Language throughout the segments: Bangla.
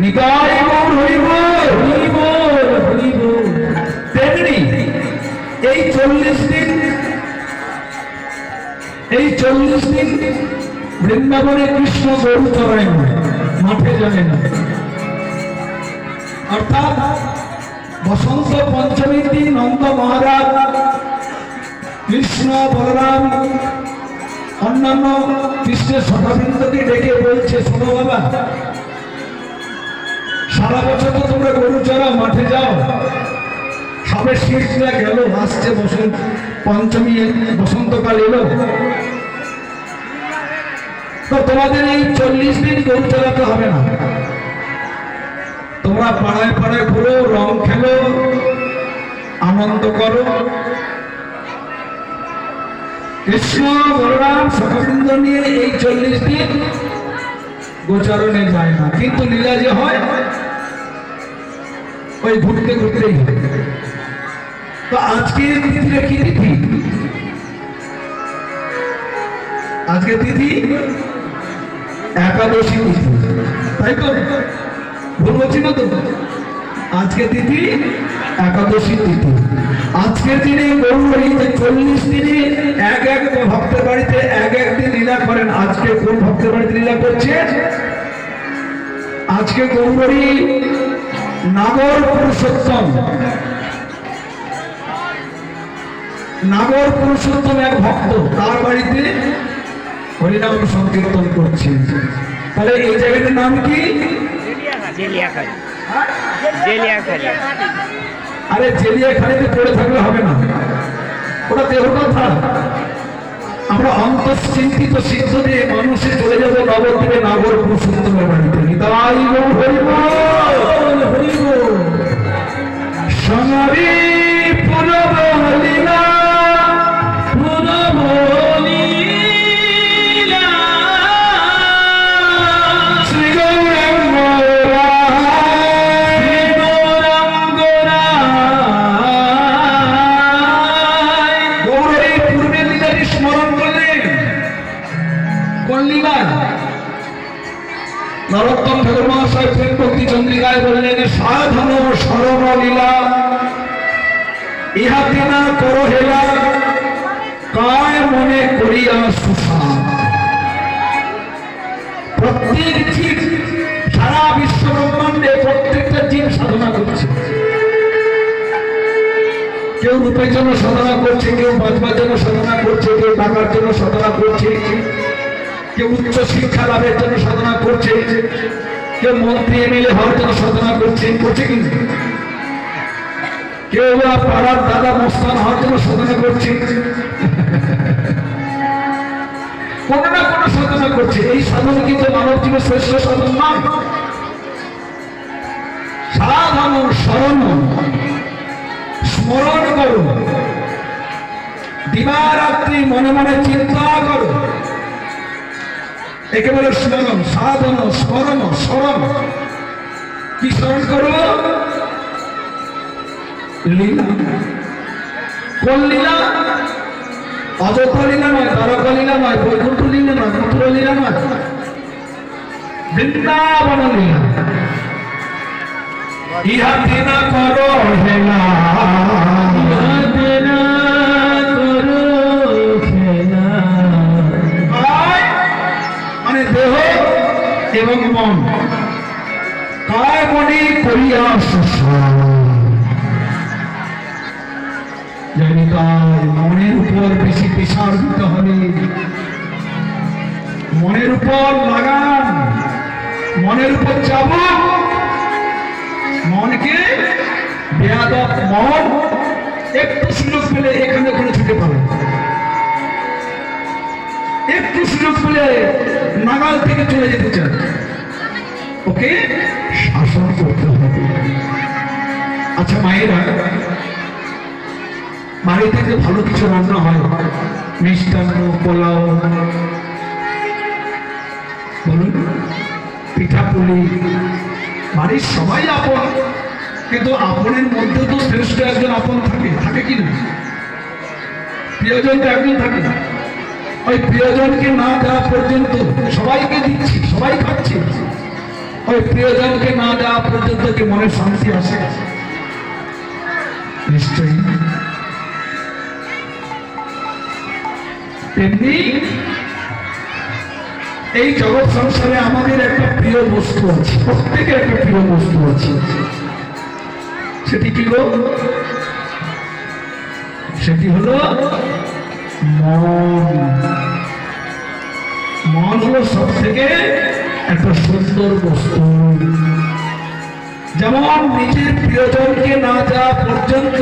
নিতাই গৌর হরি বল, হরি বল, হরি বল। তেমনি এই 40 দিন, এই 40 দিন বৃন্দাবনে কৃষ্ণ গরু চড়ায় না, মাঠে যাবে না। অর্থাৎ বসন্ত পঞ্চমীর দিন নন্দ মহারাজ কৃষ্ণ বলরাম অন্যান্য কৃষ্ণের সভাবৃন্দকে ডেকে বলছে, শোনো বাবা, সারা বছর তো তোমরা গরু চড়াও, মাঠে যাও, সবে শীতটা গেল, আসছে বসন্ত পঞ্চমী, বসন্তকাল এলো, তো তোমাদের এই 40 দিন গরু চড়াতে হবে না। তোমরা পাড়ায় পাড়ায় ঘুরো, রং খেলো, আনন্দ করো। কৃষ্ণ বলরাম সখাবৃন্দ নিয়ে এই 40 দিন গোচারণে যায় না, কিন্তু লীলা যে হয় ওই ঘুরতে ঘুরতেই হয়। তো আজকে তিথিটা কি তিথি? আজকে তিথি একাদশী তিথি, তাই তো? ভুল বলছি না তো? আজকে তিথি একাদশী তিথি। আজকের দিনে গৌরী 40 দিনে এক এক ভক্তের বাড়িতে এক এক দিন লীলা করেন। আজকে কোন ভক্তের বাড়িতে লীলা করছে? আজকে গৌরী নাগর পুরুষোত্তম, নাগর পুরুষোত্তম এক ভক্ত, তার বাড়িতে হরিনাম সংকীর্তন করছে। তাহলে এই জায়গাটার নাম কি? আরে জেলিয়াখালিতে পড়ে থাকলে হবে না, ওটা দেহ কথা। আমরা অন্তশ্চিন্তিত সিদ্ধ দিয়ে মানুষে চলে যাবো নবদ্বীপে নাগর পুরুষোত্তমের বাড়িতে। নিতাই গৌর হরি বল, হরি বল। সমরি পুরব লীলা, পুরব লীলা, শ্রী গৌরাঙ্গ রায়, শ্রী গৌরাঙ্গ রায়। গৌরের পূর্বের লীলাটি স্মরণ করলেন। কোন লীলা? নরোত্তম ঠাকুর মহাশয় প্রেম ভক্তি চন্দ্রিকায় বললেন, সাধন শরণ লীলা, ইহাতে না করো হেলা, কায় মনে করিয়া সুষা। প্রত্যেক জীব, সারা বিশ্ব ব্রহ্মাণ্ডে প্রত্যেকটা জীব সাধনা করছে। কেউ রূপের জন্য সাধনা করছে, কেউ বাঁচবার জন্য সাধনা করছে, কেউ টাকার জন্য সাধনা করছে, কেউ উচ্চ শিক্ষা লাভের জন্য সাধনা করছে, কেউ মন্ত্রী এমএলএ হওয়ার জন্য সাধনা করছে, করছে কিন্তু কেউ পাড়ার দাদা মস্তান হওয়ার জন্য সাধনা করছে, কোন না কোন সাধনা করছে। এই সাধনা কিন্তু মানব জীবনের শ্রেষ্ঠ সাধন নয়। সাধন শরণ, স্মরণ করো, দিবারাত্রি মনে মনে চিন্তা করো, একেবারে স্মরণ। সাধন স্মরণ, স্মরণ কি স্মরণ করো? লীলা। কোন লীলা? অযোধ্যা লীলা নয়, দ্বারকা লীলা নয়, বৈকুণ্ঠ লীলা নয়, মথুরা লীলা নয়, বৃন্দাবন লীলা। ইহাতে না করো হেলা, ইহাতে না করো হেলা, মানে দেহ এবং মন, কায় মনে করিয়া সুষা। মনের উপর বেশি প্রেসার দিতে হবে, মনের উপর লাগান, মনের উপর চাপ। মনকে বেয়াদব মন একটু সুযোগ পেলে এখানে ওখানে ছুটে পাবে, একটু সুযোগ পেলে নাগাল থেকে চলে যেতে চায়, ওকে শাসন করতে হবে। আচ্ছা মায়েরা, বাড়িতে যে ভালো কিছু রান্না হয়, মিষ্টান্ন, পোলাও, বলুন, পিঠাপুলি, বাড়ির সবাই আপন, কিন্তু আপনের মধ্যে তো শ্রেষ্ঠ একজন আপন থাকে, থাকে কি না? প্রিয়জন তো একজন থাকে। ওই প্রিয়জনকে না দেওয়া পর্যন্ত সবাইকে দিচ্ছি, সবাই খাচ্ছে, ওই প্রিয়জনকে না দেওয়া পর্যন্ত কি মনে শান্তি আসে? নিশ্চয়ই। তেমনি এই জগৎ সংসারে আমাদের একটা প্রিয় বস্তু আছে, প্রত্যেকের একটা প্রিয় বস্তু আছে। সেটি কি হলো? সেটি হলো মন। মন হলো সব থেকে একটা সুন্দর বস্তু। যেমন নিজের প্রিয়জনকে না যাওয়া পর্যন্ত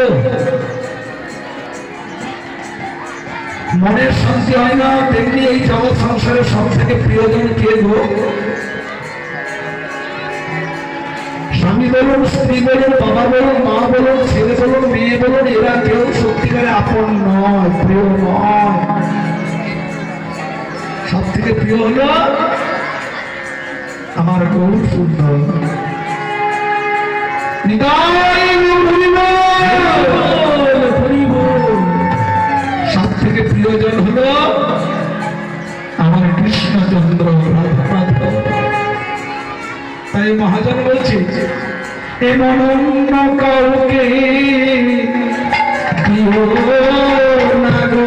মনের শান্তি হয় না, তেমনি এই জগৎ সংসারের সব থেকে প্রিয়জন কে গো? স্বামী বলুন, স্ত্রী বলুন, বাবা বলুন, মা বলুন, ছেলে বলুন, মেয়ে বলুন, এরা কেউ সত্যিকারে আপন নয়, প্রিয় নয়। সব থেকে প্রিয় হলো আমার গৌর সুন্দর। সব থেকে প্রিয়জন হলো আমার কৃষ্ণচন্দ্র রাধানাথ। তাই মহাজন বলছে, এমন অন্য কাউকে দিও না গো।